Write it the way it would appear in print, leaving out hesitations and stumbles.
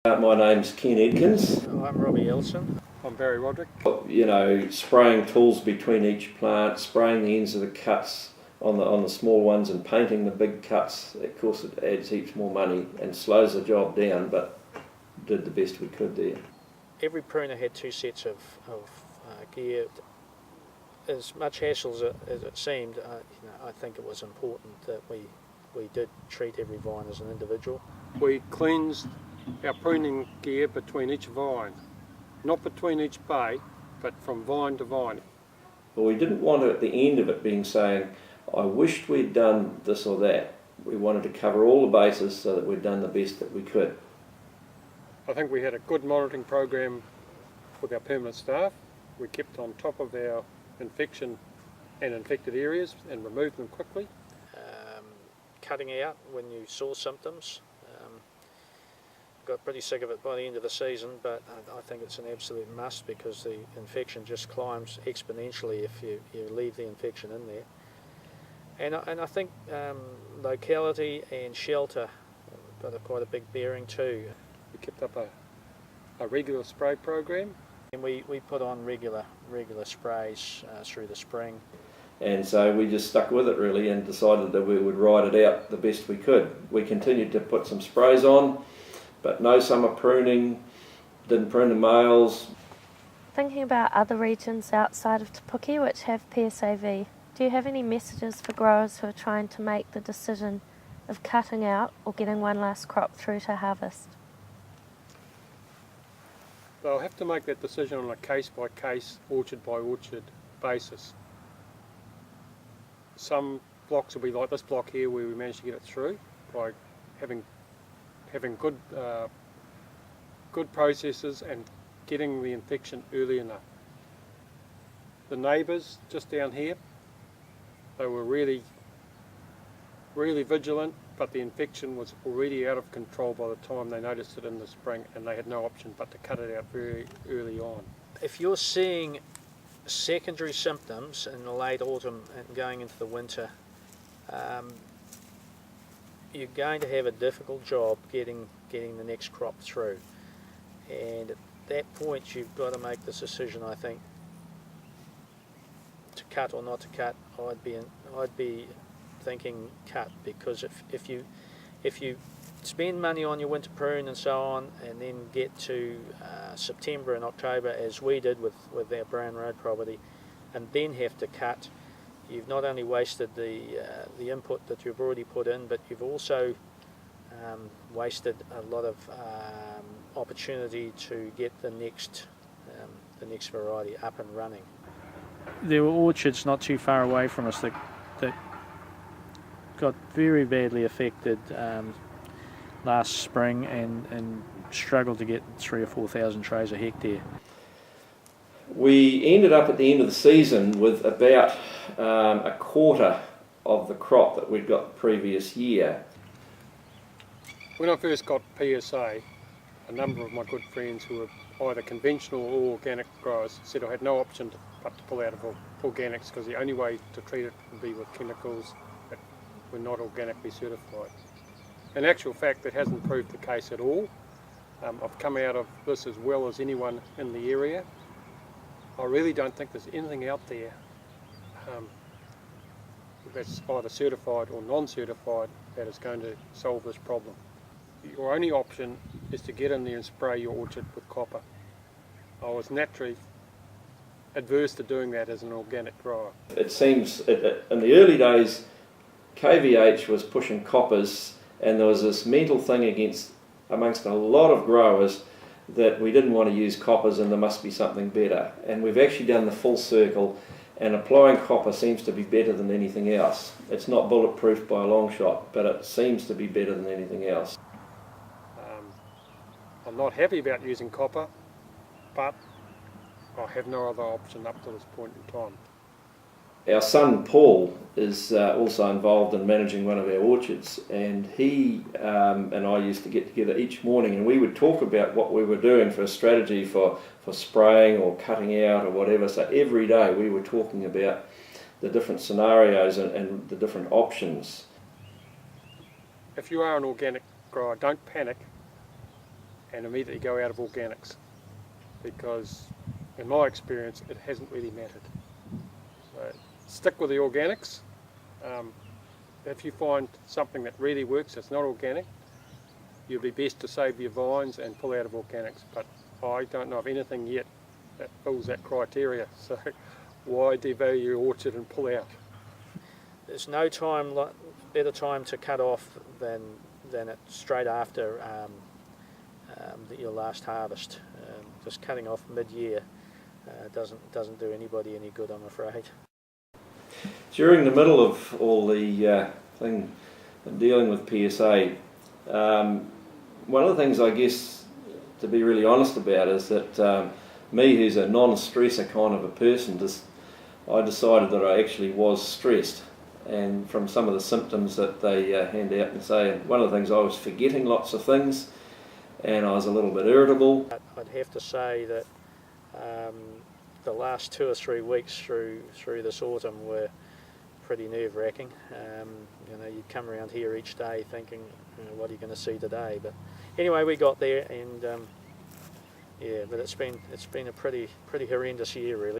My name's Ken Edkins. I'm Robbie Elson. I'm Barry Roderick. You know, spraying tools between each plant, spraying the ends of the cuts on the small ones and painting the big cuts. Of course it adds heaps more money and slows the job down, but did the best we could there. Every pruner had two sets of gear. As much hassle as it seemed, I think it was important that we did treat every vine as an individual. We cleansed our pruning gear between each vine, not between each bay, but from vine to vine. But we didn't want to, at the end of it, being saying, I wished we'd done this or that. We wanted to cover all the bases so that we'd done the best that we could. I think we had a good monitoring program with our permanent staff. We kept on top of our infection and infected areas and removed them quickly. Cutting out when you saw symptoms. Got pretty sick of it by the end of the season, but I think it's an absolute must because the infection just climbs exponentially if you leave the infection in there. And I think locality and shelter got quite a big bearing too. We kept up a regular spray program. And we put on regular sprays through the spring. And so we just stuck with it really and decided that we would ride it out the best we could. We continued to put some sprays on, but no summer pruning, didn't prune the males. Thinking about other regions outside of Te Puke which have PSAV, do you have any messages for growers who are trying to make the decision of cutting out or getting one last crop through to harvest? They'll have to make that decision on a case-by-case, orchard-by-orchard basis. Some blocks will be like this block here where we managed to get it through by having good processes and getting the infection early enough. The neighbours just down here, they were really vigilant, but the infection was already out of control by the time they noticed it in the spring, and they had no option but to cut it out very early on. If you're seeing secondary symptoms in the late autumn and going into the winter, you're going to have a difficult job getting the next crop through. And at that point you've got to make this decision, I think, to cut or not to cut. I'd be thinking cut, because if you spend money on your winter prune and so on, and then get to September and October as we did with our Brown Road property, and then have to cut, you've not only wasted the input that you've already put in, but you've also wasted a lot of opportunity to get the next variety up and running. There were orchards not too far away from us that got very badly affected last spring and struggled to get 3,000 or 4,000 trays a hectare. We ended up at the end of the season with about a quarter of the crop that we'd got the previous year. When I first got PSA, a number of my good friends who were either conventional or organic growers said I had no option but to pull out of organics because the only way to treat it would be with chemicals that were not organically certified. In actual fact, that hasn't proved the case at all. I've come out of this as well as anyone in the area. I really don't think there's anything out there that's either certified or non-certified that is going to solve this problem. Your only option is to get in there and spray your orchard with copper. I was naturally adverse to doing that as an organic grower. It seems in the early days KVH was pushing coppers, and there was this mental thing amongst a lot of growers that we didn't want to use coppers and there must be something better. And we've actually done the full circle, and applying copper seems to be better than anything else. It's not bulletproof by a long shot, but it seems to be better than anything else. I'm not happy about using copper, but I have no other option up to this point in time. Our son Paul is also involved in managing one of our orchards, and he and I used to get together each morning and we would talk about what we were doing for a strategy for spraying or cutting out or whatever. So every day we were talking about the different scenarios and the different options. If you are an organic grower, don't panic and immediately go out of organics, because in my experience it hasn't really mattered. So stick with the organics. If you find something that really works that's not organic, you'll be best to save your vines and pull out of organics, but I don't know of anything yet that fills that criteria, so why devalue your orchard and pull out? There's no better time to cut off than it straight after your last harvest. Just cutting off mid-year doesn't do anybody any good, I'm afraid. During the middle of all the thing dealing with PSA, one of the things I guess to be really honest about is that me, who's a non-stressor kind of a person, I decided that I actually was stressed, and from some of the symptoms that they hand out and say, one of the things I was forgetting lots of things, and I was a little bit irritable. I'd have to say that the last 2 or 3 weeks through this autumn were pretty nerve-wracking. You'd come around here each day thinking, what are you going to see today? But anyway, we got there, and yeah, but it's been a pretty horrendous year, really.